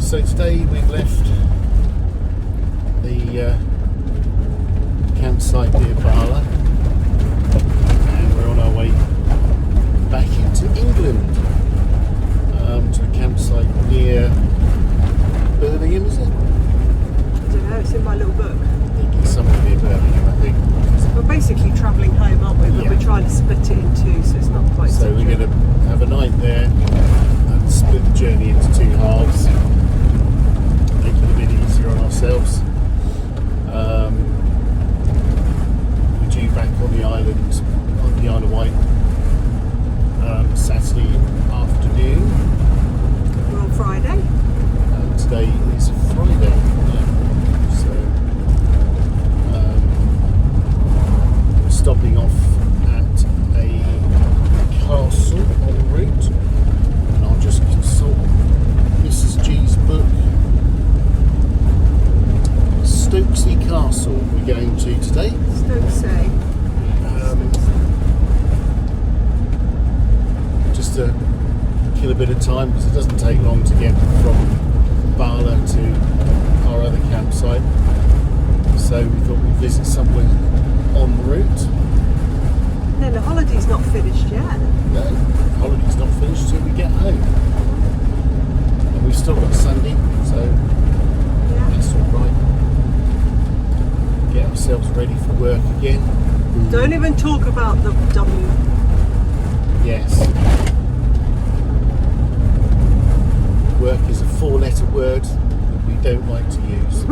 So today we've left the campsite near Bala and we're on our way back into England to a campsite near Birmingham, is it? I don't know, it's in my little book. I think it's somewhere near Birmingham, I think. We're basically travelling home, aren't we? But Yeah. we're trying to split it in two, so it's not quite So we're going to have a night there and split the journey into two halves, make it a bit easier on ourselves. We're due back on the Isle of Wight Saturday afternoon. We're on Friday. Today is Friday, so we're stopping off at a castle en route, and I'll just consult Mrs. G's book. Stokesay Castle we're going to today. Stokesay. Just to kill a bit of time, because it doesn't take long to get from Bala to our other campsite, so we thought we'd visit somewhere en route. No, the holiday's not finished yet. No, the holiday's not finished till we get home, and we've still got Sunday, so Yeah. that's all right. Get ourselves ready for work again. Don't even talk about the W. Yes. Work is a four-letter word that we don't like to use.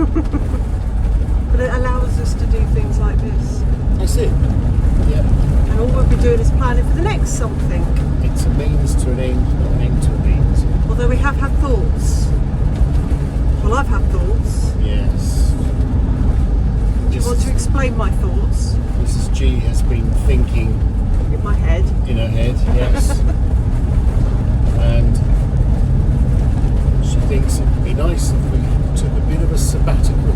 But it allows us to do things like this. That's it. Yeah. And all we'll be doing is planning for the next something. It's a means to an end, not an end to a means. Although we have had thoughts. Well, I've had thoughts. Yes. Do you want to explain my thoughts? Mrs. G has been thinking In my head. in her head, yes. And she thinks it would be nice if we took a bit of a sabbatical,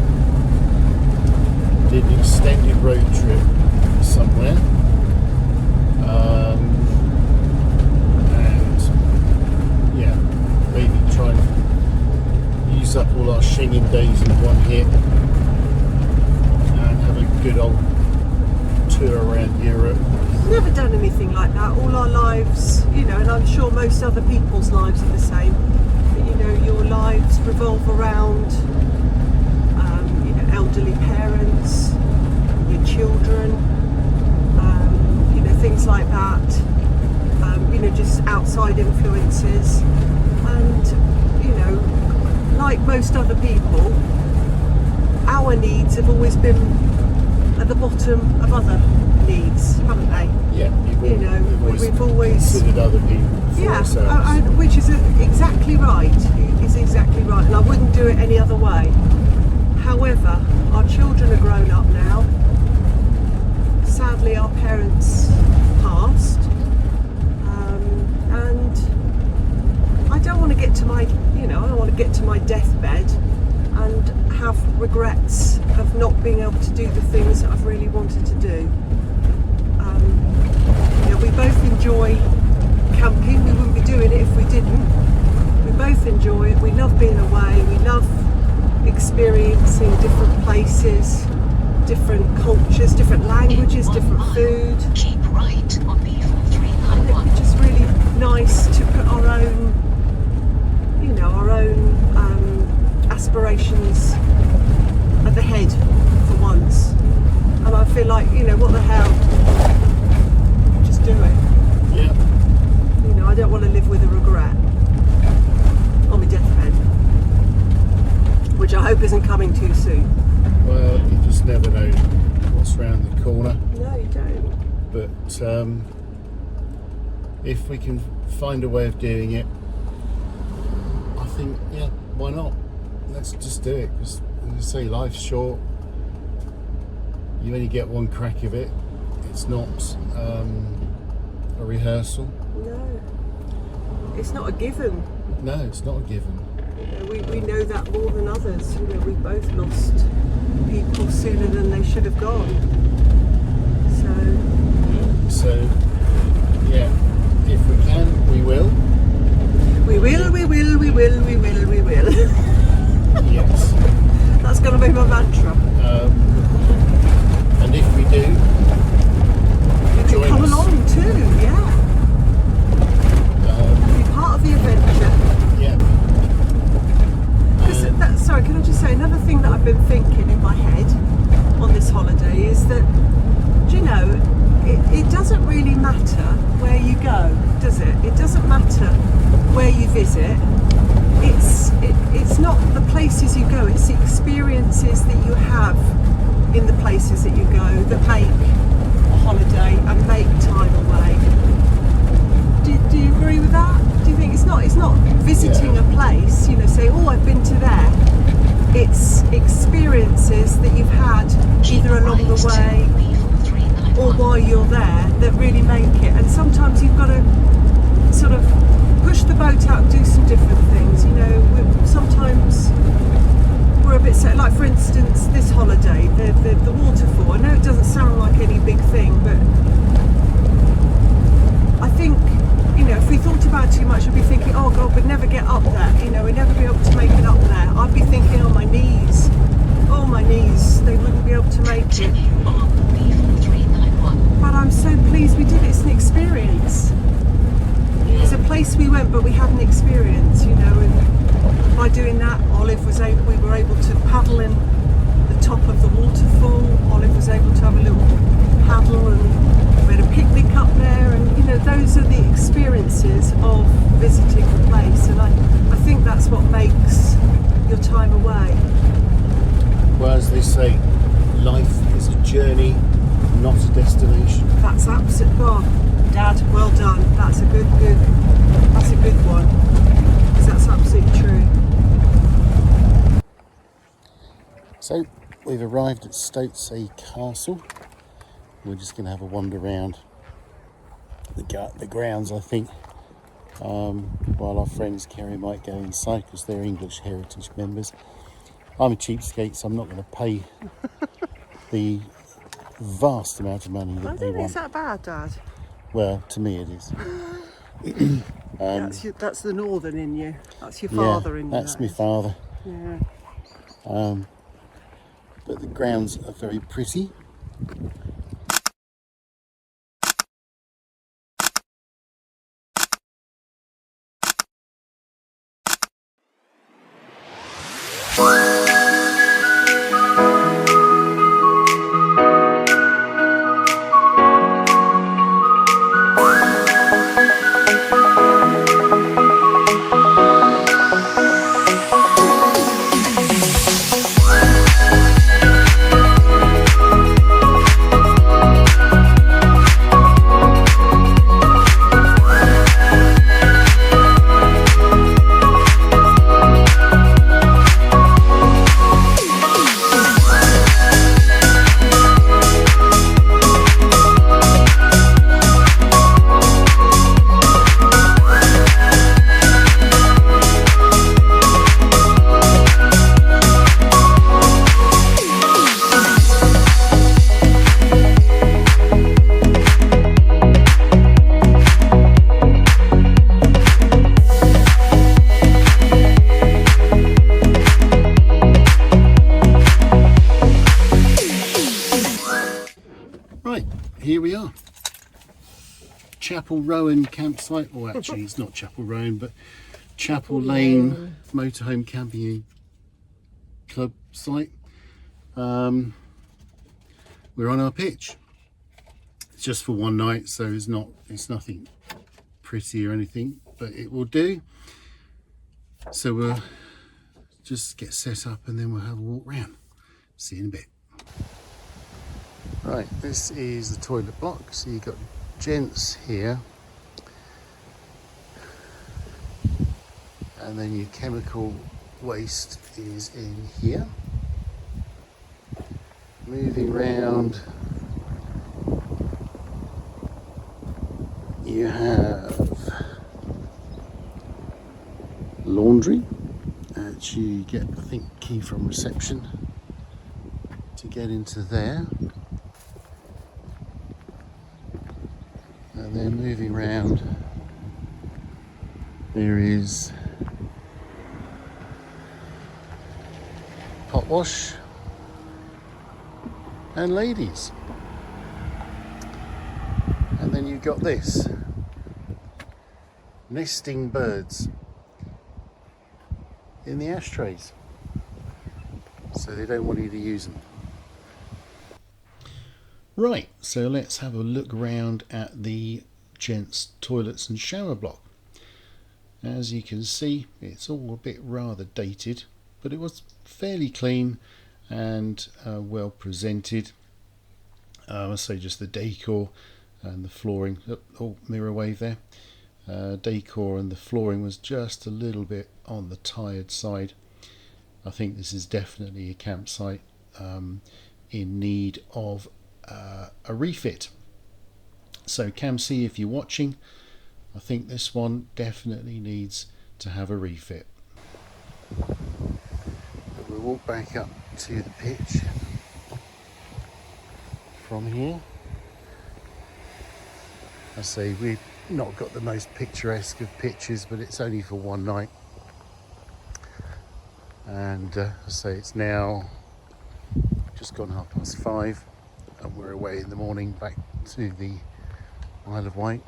did an extended road trip somewhere, and yeah, maybe try and use up all our Schengen days in one hit and have a good old tour around Europe. Never done anything like that all our lives, you know, and I'm sure most other people's lives are the same. But, you know, your lives revolve around, you know, elderly parents, your children, you know, things like that. You know, just outside influences, and you know, like most other people, our needs have always been at the bottom of other needs, haven't they? Yeah, You know, we've always considered other people before ourselves. which is exactly right. It's exactly right, and I wouldn't do it any other way. However, our children are grown up now. Sadly, our parents passed, and I don't want to get to my, you know, I don't want to get to my deathbed and have regrets of not being able to do the things that I've really wanted to do. You know, we both enjoy camping. We wouldn't be doing it if we didn't. We both enjoy it. We love being away. We love experiencing different places, different cultures, different languages, different food. Keep right on And B4391. it's just really nice to put our own, you know, our own aspirations at the head for once. And I feel like, you know, what the hell? Just do it. Yeah. You know, I don't want to live with a regret on my deathbed, which I hope isn't coming too soon. Well, you just never know what's around the corner. No, you don't. But if we can find a way of doing it, I think, yeah, why not? Let's just do it. Because, as I say, life's short. You only get one crack of it. It's not a rehearsal. No, it's not a given. No, it's not a given. You know, we know that more than others. You know, we both lost people sooner than they should have gone. So So, yeah, if we can, we will. We will, we will, we will, we will, we will. Yes. That's going to be my mantra. And if we do, You can join come us. along too, yeah. Be part of the adventure. Yeah. 'Cause sorry, can I just say another thing that I've been thinking in my head on this holiday is that, do you know, it doesn't really matter where you go, does it? It doesn't matter where you visit. It's not the places you go, it's the experiences that you have in the places that you go that make a holiday and make time away. Do you agree with that? Do you think it's not visiting a place, you know, say, oh, I've been to there. It's experiences that you've had either along the way or while you're there that really make it. And sometimes you've got to sort of push the boat out and do some different things. You know, sometimes we're a bit set. Like for instance, this holiday, the waterfall. I know it doesn't sound like any big thing, but I think, you know, if we thought about it too much, I'd be thinking, oh God, we'd never get up there. You know, we'd never be able to make it up there. I'd be thinking, oh my knees, they wouldn't be able to make it. Continue on B4391. But I'm so pleased we did it. It's an experience. It's a place we went, but we had an experience, you know. And by doing that, we were able to paddle in the top of the waterfall. Olive was able to have a little paddle, and we had a picnic up there. And you know, those are the experiences of visiting the place. And I think that's what makes your time away. Well, as they say, life is a journey, not a destination. That's absolute. Oh, Dad, well done. That's a good one. Because that's absolutely true. So we've arrived at Stotesay Castle. We're just going to have a wander around the grounds, I think, while our friends Kerry might go inside because they're English Heritage members. I'm a cheapskate, so I'm not going to pay the vast amount of money I that don't they think want. it's that bad, Dad. Well, to me it is. That's the northern in you. That's your father in you. That's that my is. father. Yeah. But the grounds are very pretty. Right, here we are. Chapel Rowan campsite, or actually it's not Chapel Rowan, but Chapel Lane Motorhome Camping Club site. We're on our pitch. It's just for one night, so it's nothing pretty or anything, but it will do. So we'll just get set up and then we'll have a walk round. See you in a bit. Right, this is the toilet block. So you've got gents here, and then your chemical waste is in here. Moving round, you have laundry, which you get, I think, key from reception to get into there. And then moving round, There is pot wash and ladies. And then you've got this, nesting birds in the ashtrays, so they don't want you to use them. Right, so let's have a look around at the gents' toilets and shower block. As you can see, it's all a bit rather dated, but it was fairly clean and well presented. I say just the decor and the flooring, oh, mirror wave there. Decor and the flooring was just a little bit on the tired side. I think this is definitely a campsite in need of a refit. So Cam C, if you're watching, I think this one definitely needs to have a refit. We'll walk back up to the pitch from here. I say we've not got the most picturesque of pitches, but it's only for one night. And I say it's now just gone 5:30, and we're away in the morning back to the Isle of Wight.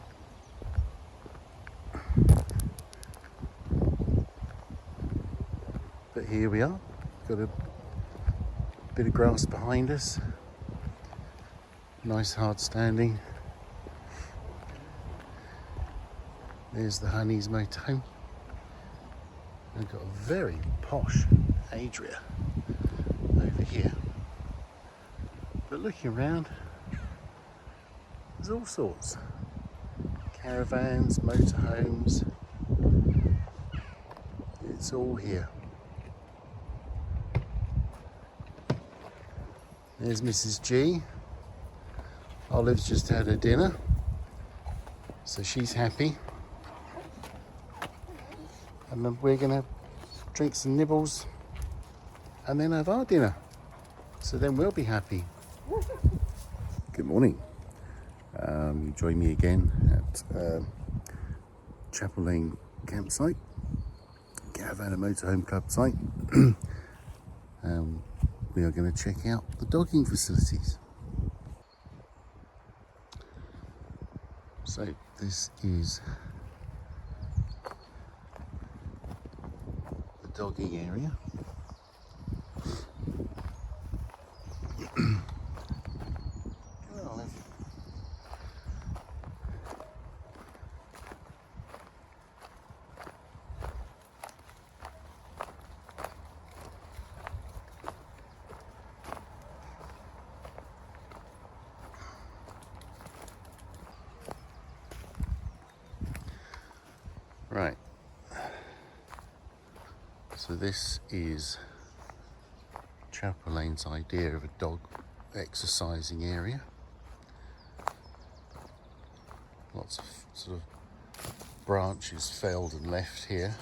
But here we are, got a bit of grass behind us, nice hard standing. There's the Honey's Motorhome. We've got a very posh Adria over here. But looking around, there's all sorts. Caravans, motorhomes. It's all here. There's Mrs. G. Olive's just had her dinner, so she's happy. And then we're going to drink some nibbles and then have our dinner. So then we'll be happy. Good morning. You join me again at Chapel Lane campsite, Caravan and Motorhome Club site. We are going to check out the dogging facilities. So this is the dogging area. Right, so this is Chapel Lane's idea of a dog exercising area. Lots of sort of branches felled and left here.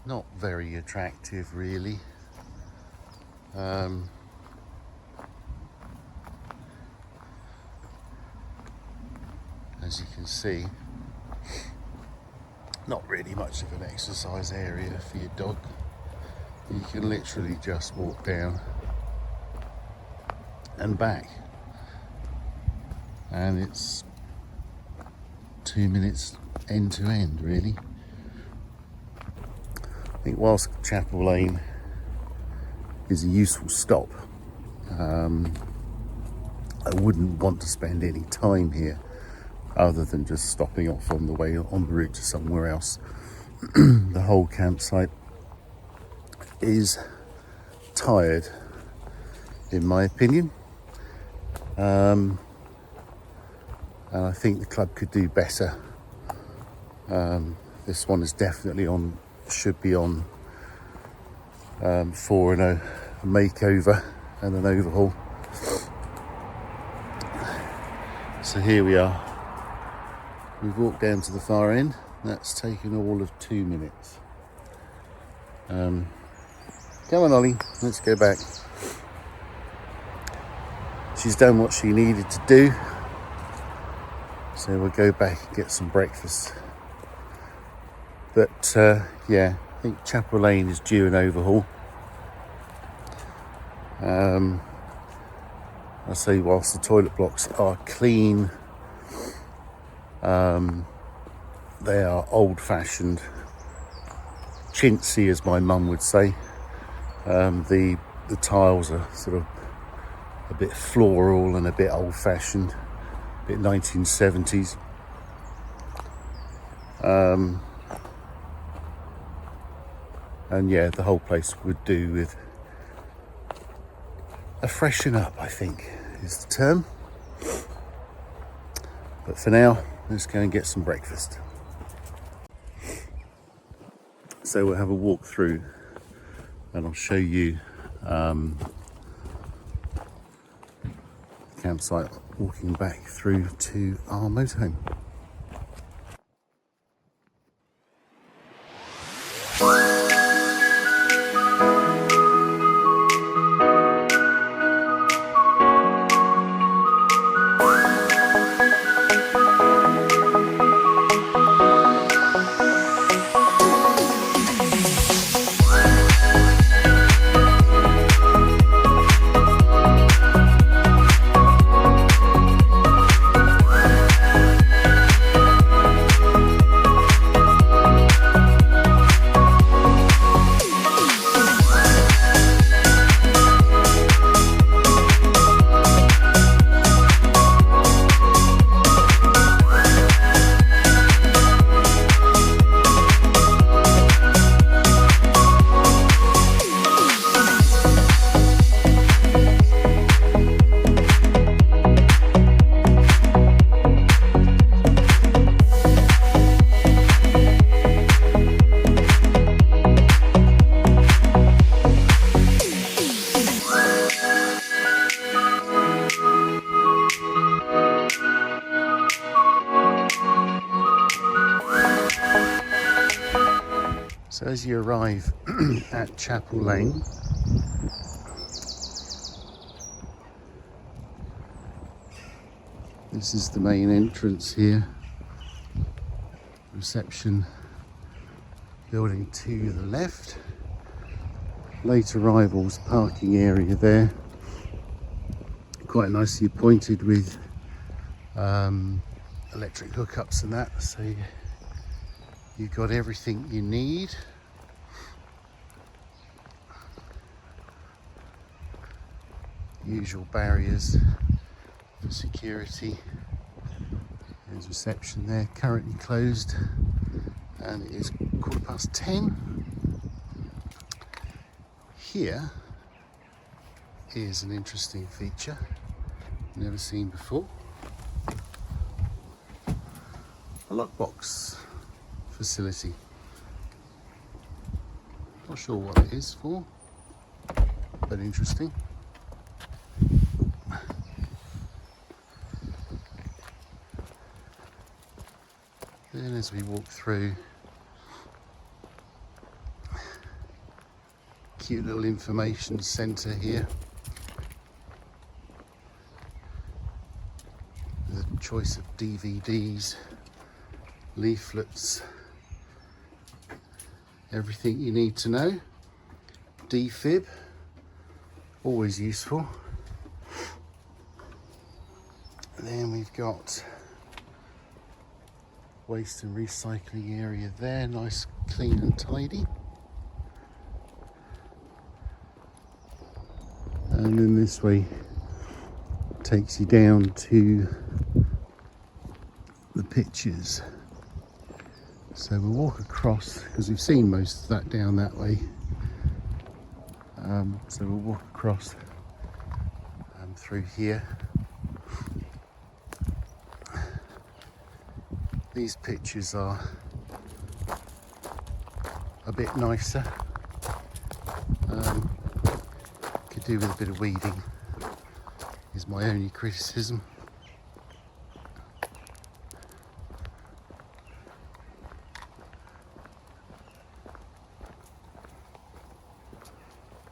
Not very attractive really. As you can see, not really much of an exercise area for your dog. You can literally just walk down and back, and it's 2 minutes end to end really. I think whilst Chapel Lane is a useful stop, I wouldn't want to spend any time here other than just stopping off on the way on the route to somewhere else. The whole campsite is tired, in my opinion, and I think the club could do better. This one is definitely on, should be on for a makeover and an overhaul. So here we are. We've walked down to the far end. That's taken all of 2 minutes. Come on, Ollie, let's go back. she's done what she needed to do. So we'll go back and get some breakfast. But yeah, I think Chapel Lane is due an overhaul. I say whilst the toilet blocks are clean, they are old-fashioned, chintzy as my mum would say. The tiles are sort of a bit floral and a bit old-fashioned, a bit 1970s. And yeah, the whole place would do with a freshen up, I think is the term. But for now, let's go and get some breakfast. So we'll have a walk through and I'll show you the campsite walking back through to our motorhome. So as you arrive at Chapel Lane, this is the main entrance here. Reception building to the left. Late arrivals parking area there. Quite nicely appointed with electric hookups and that, so you've got everything you need. Usual barriers for security. There's reception there, currently closed, and it is 10:15. Here is an interesting feature never seen before. A lockbox facility. Not sure what it is for, but interesting. Then as we walk through, cute little information centre here. The choice of DVDs, leaflets, everything you need to know. Defib, always useful. And then we've got waste and recycling area there, nice, clean and tidy. And then this way takes you down to the pictures. So we'll walk across, because we've seen most of that down that way. So we'll walk across through here. These pictures are a bit nicer. Could do with a bit of weeding, is my only criticism.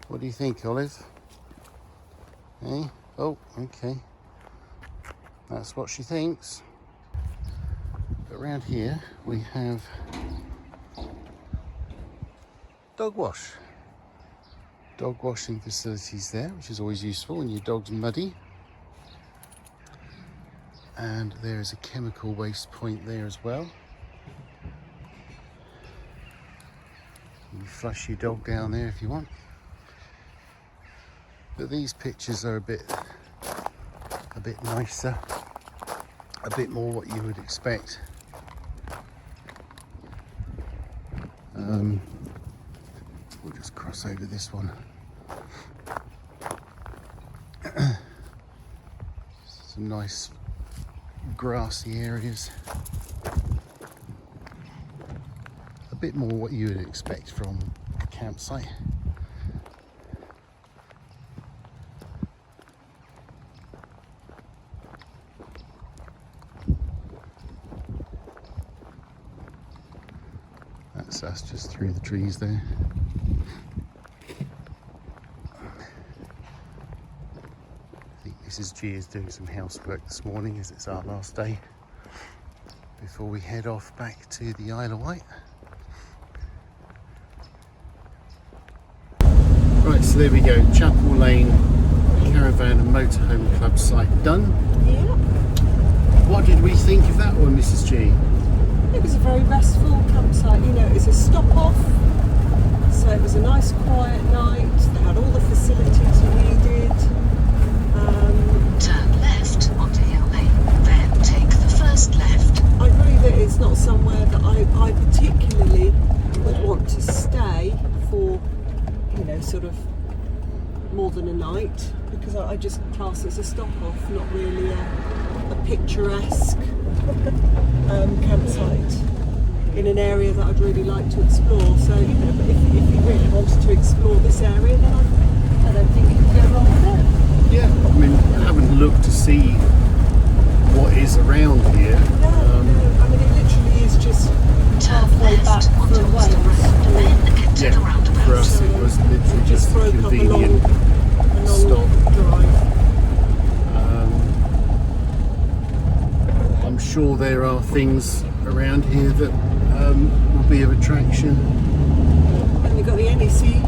What do you think, Olive? Eh? Oh, okay. That's what she thinks. But around here we have dog wash. Dog washing facilities there, which is always useful when your dog's muddy. And there is a chemical waste point there as well. You flush your dog down there if you want. But these pictures are a bit nicer, a bit more what you would expect. We'll just cross over this one. Some nice grassy areas. A bit more what you would expect from a campsite. That's us just through the trees there. I think Mrs. G is doing some housework this morning as it's our last day before we head off back to the Isle of Wight. Right, so there we go, Chapel Lane Caravan and Motorhome Club site done. Yeah. What did we think of that one, Mrs. G? It was a very restful campsite, you know, it's a stop off, so it was a nice quiet night, they had all the facilities you needed. Turn left onto Hill Lane, then take the first left. I agree that it's not somewhere that I particularly would want to stay for, you know, sort of more than a night, because I just class it as a stop off, not really a picturesque campsite in an area that I'd really like to explore. So, you know, but if you really wanted to explore this area, then I don't think you could go wrong with it. Yeah, I mean, I haven't looked to see what is around here. No, I mean, it literally is just Turn halfway back left onto from Worcester Wales. Road, then enter the Yeah, roundabout. for us it was literally just a broke up convenient a long stop. drive. I'm sure there are things around here that will be of attraction. And you've got the NEC, you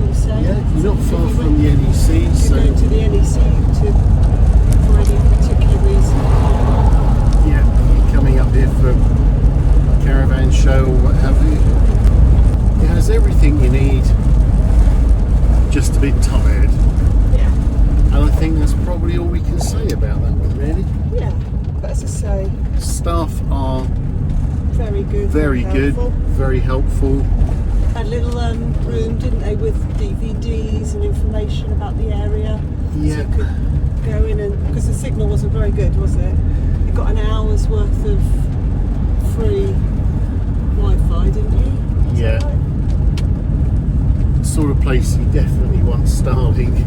were saying. Yeah, you're not So far if you from the went- NEC, If so you're going to the NEC for any particular reason. yeah, you're coming up here for a caravan show or what have you. It has everything you need, just a bit tired. Yeah. And I think that's probably all we can say about that one, really. Yeah. But as I say, Staff are very good. very good, helpful. very helpful. Had a little room, didn't they, with DVDs and information about the area. Yeah. So you could go in and, because the signal wasn't very good, was it? You got an hour's worth of free Wi-Fi, didn't you? Is Yeah. that right? The sort of place you definitely want Starlink.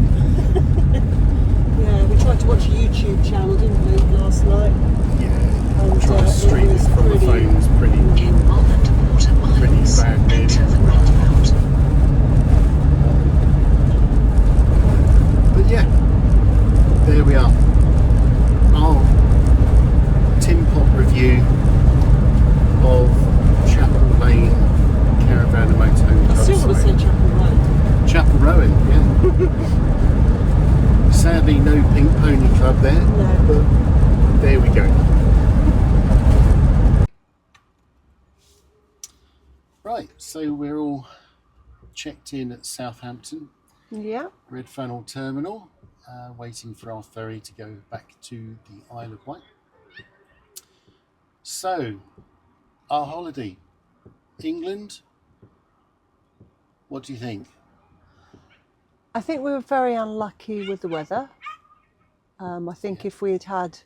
Yeah, we tried to watch a YouTube channel, didn't we, last night? Yeah, And, trying to it stream it was from the pretty- phone was pretty. In 1.25 miles, Pretty bad, really. enter the roundabout. But yeah, there we are. Our tin pot review of Chapel Lane Caravan and Motorhome I Club still want to site. say Chapel Road. Chapel Rowan, yeah. Sadly, no Pink Pony Club there, No. but there we go. Right, so we're all checked in at Southampton, Yeah. Red Funnel Terminal, waiting for our ferry to go back to the Isle of Wight. So, our holiday, England, what do you think? I think we were very unlucky with the weather. I think if we had had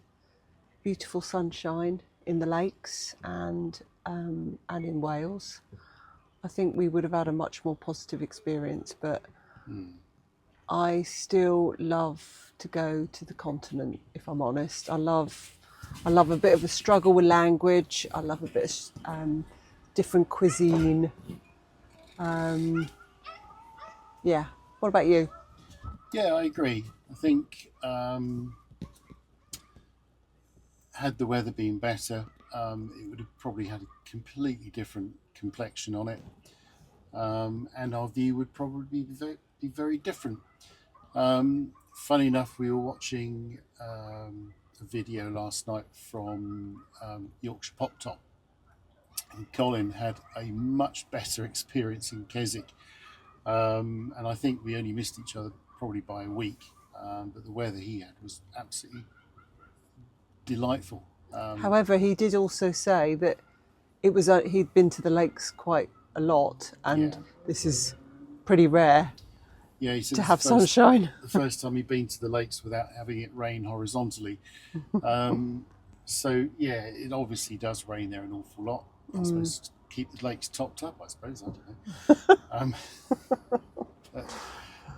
beautiful sunshine in the lakes and in Wales, I think we would have had a much more positive experience. But I still love to go to the continent, if I'm honest. I love a bit of a struggle with language. I love a bit of different cuisine. Yeah. What about you? Yeah, I agree. I think had the weather been better, it would have probably had a completely different complexion on it, and our view would probably be very different. Funny enough, we were watching a video last night from Yorkshire Pop Top, and Colin had a much better experience in Keswick, and I think we only missed each other probably by a week, but the weather he had was absolutely delightful. However, he did also say that it was he'd been to the lakes quite a lot, and this is pretty rare he said to have sunshine. The first time he'd been to the lakes without having it rain horizontally. So yeah, it obviously does rain there an awful lot. I suppose to keep the lakes topped up, I suppose. I don't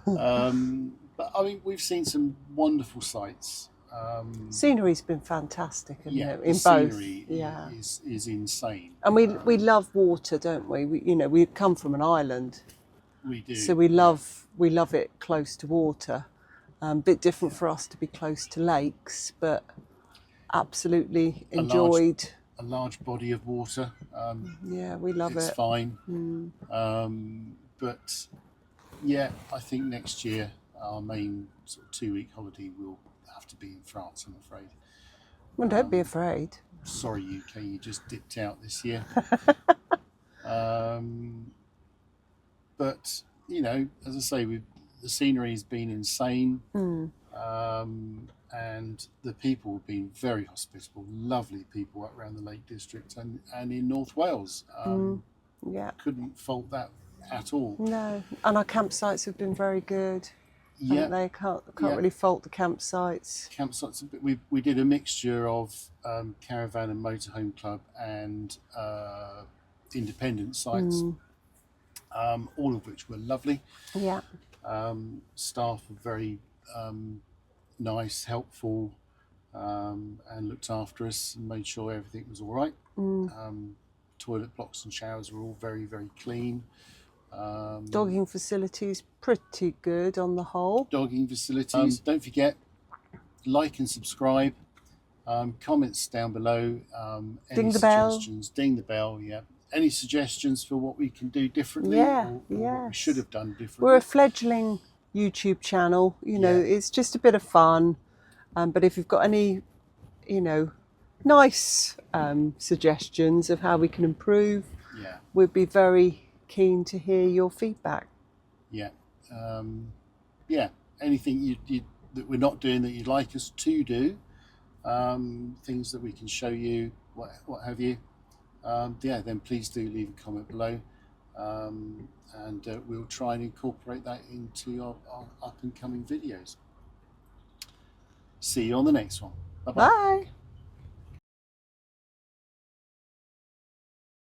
know. But I mean, we've seen some wonderful sights. Scenery's been fantastic, isn't it? The In both, scenery is insane. And we love water, don't we? We come from an island, We do. so we love it close to water. Bit different for us to be close to lakes, but absolutely enjoyed. A large body of water. Yeah, we love it's it. fine. But yeah, I think next year our main sort of 2-week holiday will have to be in France, I'm afraid. Well, don't be afraid. Sorry, UK, you just dipped out this year. But you know, as I say, the scenery's been insane, and the people have been very hospitable, lovely people up around the Lake District and in North Wales. Couldn't fault that at all. No, and our campsites have been very good. Yeah, they can't really fault the campsites. Campsites. We did a mixture of caravan and motorhome club and independent sites, all of which were lovely. Yeah. Staff were very nice, helpful, and looked after us and made sure everything was all right. Toilet blocks and showers were all very, very clean. Dogging facilities pretty good on the whole. Dogging facilities. Don't forget, like and subscribe. Comments down below. Ding Any the bell. suggestions? Ding the bell. Yeah. Any suggestions for what we can do differently? Yeah, or what we should have done differently? We're a fledgling YouTube channel. You know, it's just a bit of fun. But if you've got any, nice suggestions of how we can improve, we'd be very keen to hear your feedback. Anything you that we're not doing that you'd like us to do, things that we can show you, what have you, then please do leave a comment below, and we'll try and incorporate that into our up and coming videos. See you on the next one. Bye-bye. Bye.